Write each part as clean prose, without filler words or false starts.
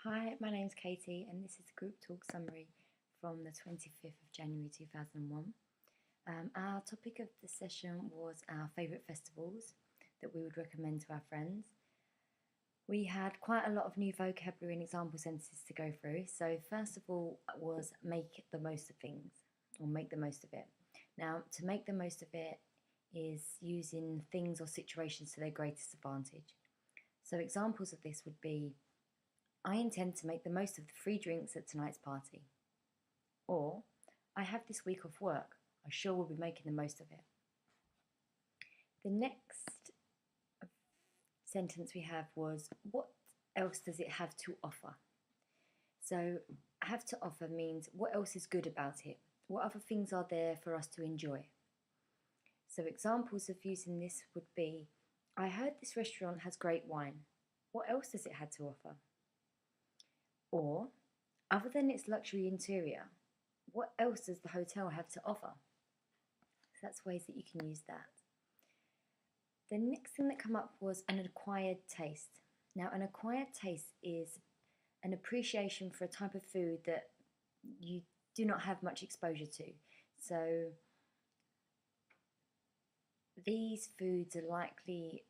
Hi, my name's Katie, and this is a group talk summary from the 25th of January 2001. Our topic of the session was our favourite festivals that we would recommend to our friends. We had quite a lot of new vocabulary and example sentences to go through. So first of all was make the most of things, or make the most of it. Now, to make the most of it is using things or situations to their greatest advantage. So examples of this would be, I intend to make the most of the free drinks at tonight's party. Or, I have this week off work. I sure will be making the most of it. The next sentence we have was, what else does it have to offer? So, have to offer means what else is good about it? What other things are there for us to enjoy? So examples of using this would be, I heard this restaurant has great wine. What else does it have to offer? Or, other than its luxury interior, what else does the hotel have to offer? So that's ways that you can use that. The next thing that came up was an acquired taste. Now, an acquired taste is an appreciation for a type of food that you do not have much exposure to. So these foods are likely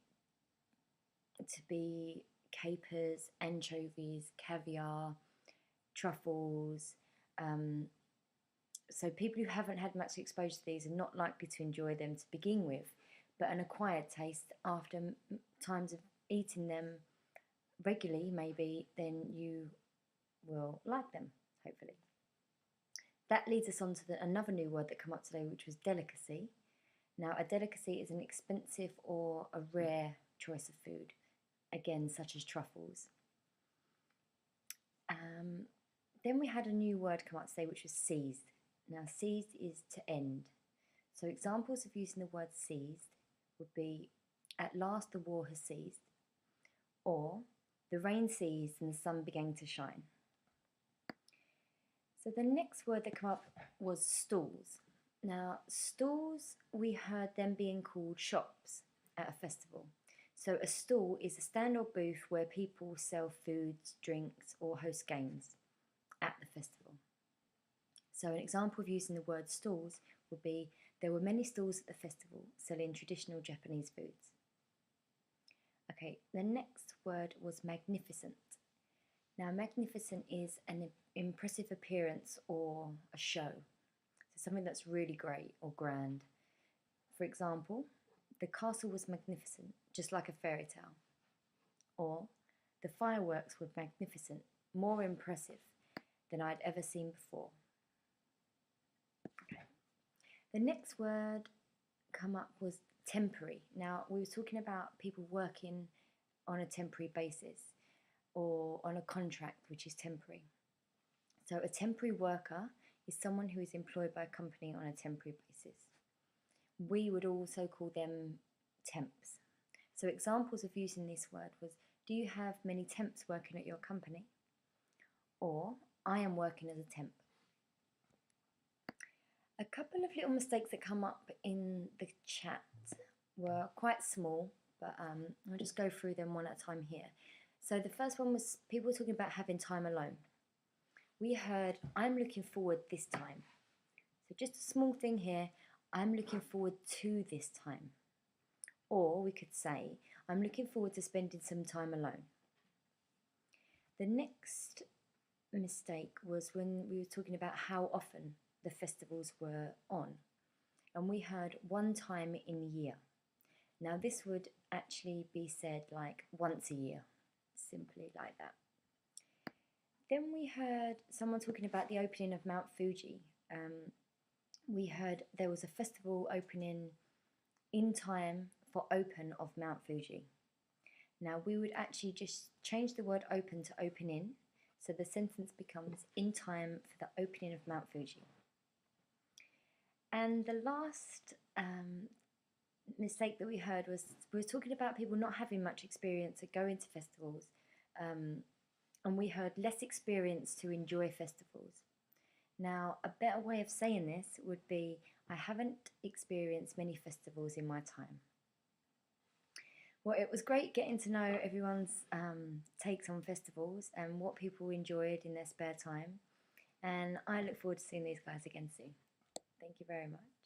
to be capers, anchovies, caviar, truffles. So people who haven't had much exposure to these are not likely to enjoy them to begin with, but an acquired taste after times of eating them regularly, maybe, then you will like them, hopefully. That leads us on to another new word that came up today, which was delicacy. Now, a delicacy is an expensive or a rare choice of food, again, such as truffles. Then we had a new word come up today, which was seized. Now, seized is to end. So examples of using the word seized would be, at last the war has ceased, or the rain ceased and the sun began to shine. So the next word that came up was stalls. Now, stalls, we heard them being called shops at a festival. So a stall is a stand or booth where people sell foods, drinks, or host games at the festival. So an example of using the word stalls would be, there were many stalls at the festival selling traditional Japanese foods. Okay, the next word was magnificent. Now, magnificent is an impressive appearance or a show. So something that's really great or grand. For example, the castle was magnificent, just like a fairy tale. Or, the fireworks were magnificent, more impressive than I'd ever seen before. Okay. The next word come up was temporary. Now, we were talking about people working on a temporary basis or on a contract, which is temporary. So a temporary worker is someone who is employed by a company on a temporary basis. We would also call them temps. So examples of using this word was, do you have many temps working at your company? Or, I am working as a temp. A couple of little mistakes that come up in the chat were quite small, but I'll just go through them one at a time here. So the first one was people talking about having time alone. We heard, I'm looking forward this time. So just a small thing here, I'm looking forward to this time. Or we could say, I'm looking forward to spending some time alone. The next mistake was when we were talking about how often the festivals were on. And we heard one time in a year. Now this would actually be said like once a year, simply like that. Then we heard someone talking about the opening of Mount Fuji. We heard there was a festival opening in time for open of Mount Fuji. Now we would actually just change the word open to open in, so the sentence becomes in time for the opening of Mount Fuji. And the last mistake that we heard was, we were talking about people not having much experience at going to festivals, and we heard less experience to enjoy festivals. Now, a better way of saying this would be, I haven't experienced many festivals in my time. Well, it was great getting to know everyone's takes on festivals and what people enjoyed in their spare time. And I look forward to seeing these guys again soon. Thank you very much.